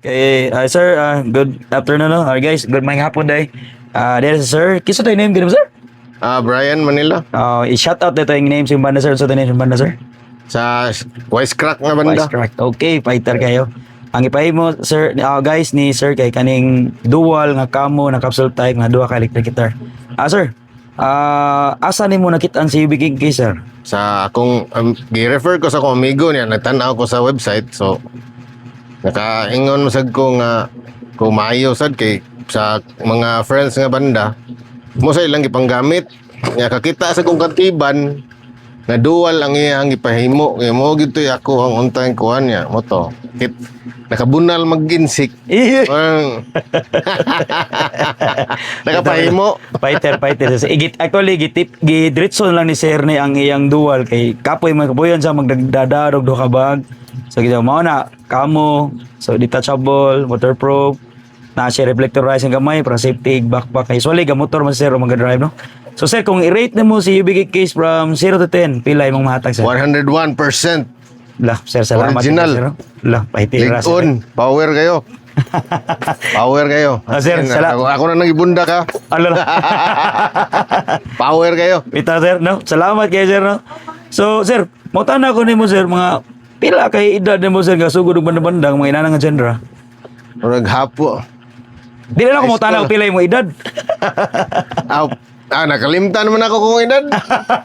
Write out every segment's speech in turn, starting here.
Okay, sir, good afternoon, no? Guys, good morning hapon, day. There is sir. Kisa tayo name, ganun, sir? Brian Manila. I-shout out dito yung name sa banda, sir. So, name sa banda, sir? Sa Wisecrack nga banda. Vice correct. Okay, fighter kayo. Ang ipahin mo, sir, guys, ni sir, kay kaning dual nga kamo, na capsule type, nga dual ka electric guitar. Sir, asa ni mo nakitaan si Ubiging kay, sir? Sa akong, gi-refer ko sa akong amigo niya, nagtanaw ko sa website. So, nakaingon masag ko nga, kung maayo sad kay sa mga friends nga banda, mo sa ilang ipanggamit. Nga kakita sa kong katiban, na dual ang iyang ipahimo. Kaya mo gito ako ang untang kuhan niya. Mo to. Nakabunal mag-ginsik. Nakapahimo. Fighter. So, actually, gidritson lang ni sir ni ang iyang dual kay kapoy man kapoyan sa magdadadog do ka bag. So kita mao na kamo, so detachable, waterproof, na siya reflectorizing gamay para safety backpack kay usually ga motor man sir o mag-drive, no. So sir, kung i-rate nimo si UBK case from 0 to 10, pila imong mahatag sir? 101%. Lah, sir, salamat. Original. Sir. Lah, paitira sir. Ligon, power kayo. Power kayo. Sir, Ako na nang ibunda ka. Alala. Power kayo. Pita sir, no? Salamat kay sir, no? So, sir, mo tanda ko nimo sir, mga pila kay edad nimo sir nga sugod og banda-bandang mga inanang nga genre. Murag hapo. Dili na ko mo tanda ko pila imong edad. Nakalimtan naman ako kung edad.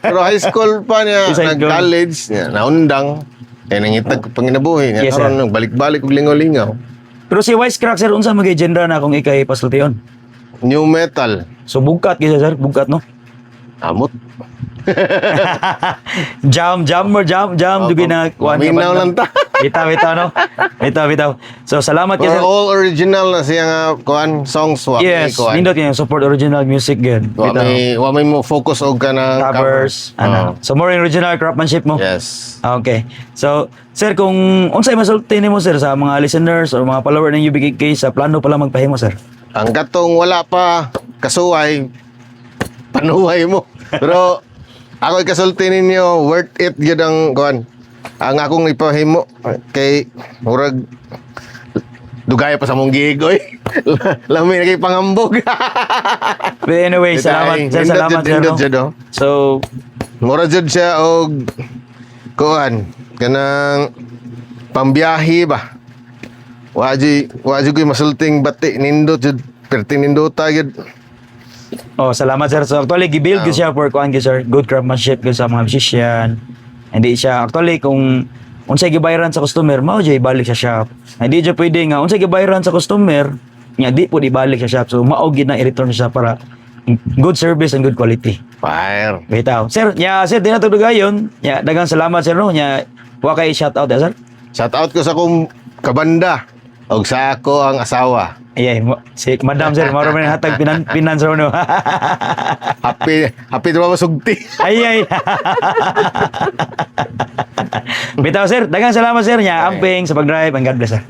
Pero high school pa niya, High school. nag-college niya, naundang. Nangitag panginabuhi niya. Yes, sir. Karon balik-balik og lingaw-lingaw. Pero si Wisecrack sir, unsa magay genre na kung ikay pasultiyon? New metal. So bugkat kisa sir, bugkat no? Amot. Jam dugi na kuan. Minaw lang ta. Bitaw no. Bitaw. So salamat kay For sir. all original na siya nga kuan songs wa Yes, kuan. nindot yung support original music good. Wa may mo focus og kanang Covers. Ano. So more in original craftsmanship mo. Yes. Okay. So, sir, kung unsay masulti nimo sir sa mga listeners or mga follower ng UBKK sa plano pala magpahimo sir? Ang katong wala pa kasuway panuhay mo. Pero ako ikasulti ninyo worth it gyud ang kuan. Ang akong ipahimo kay murag dugay pa sa mong gig oy. Lami na kay pangambog. But anyway, salamat sir, salamat sir. No? No? So, Mura jud siya og kuan kanang pambiyahe ba. Waji koy masulting bati nindot jud perti nindota gyud. salamat sir. So, actually, gibuild gyud siya for kuan gyud sir. Good craftsmanship gyud sa mga musician. Hindi siya, actually, kung unsay gibayaran sa customer, mao jay balik sa shop. Hindi jud pwede nga, unsay gibayaran sa customer, nga di po ibalik sa shop. So, mao gid na i-return siya para good service and good quality. Fire. Bitaw. Sir, sir, di na tudugayon. Dagang salamat sir, no? Wa kay shout out, sir. Shout out ko sa akong kabanda og sa ako ang asawa. Ay, si Madam sir, maro man hatag finance no. Happy na masugti. Ay. Bitaw sir, dagang salamat sir amping sa pag-drive and God bless sir.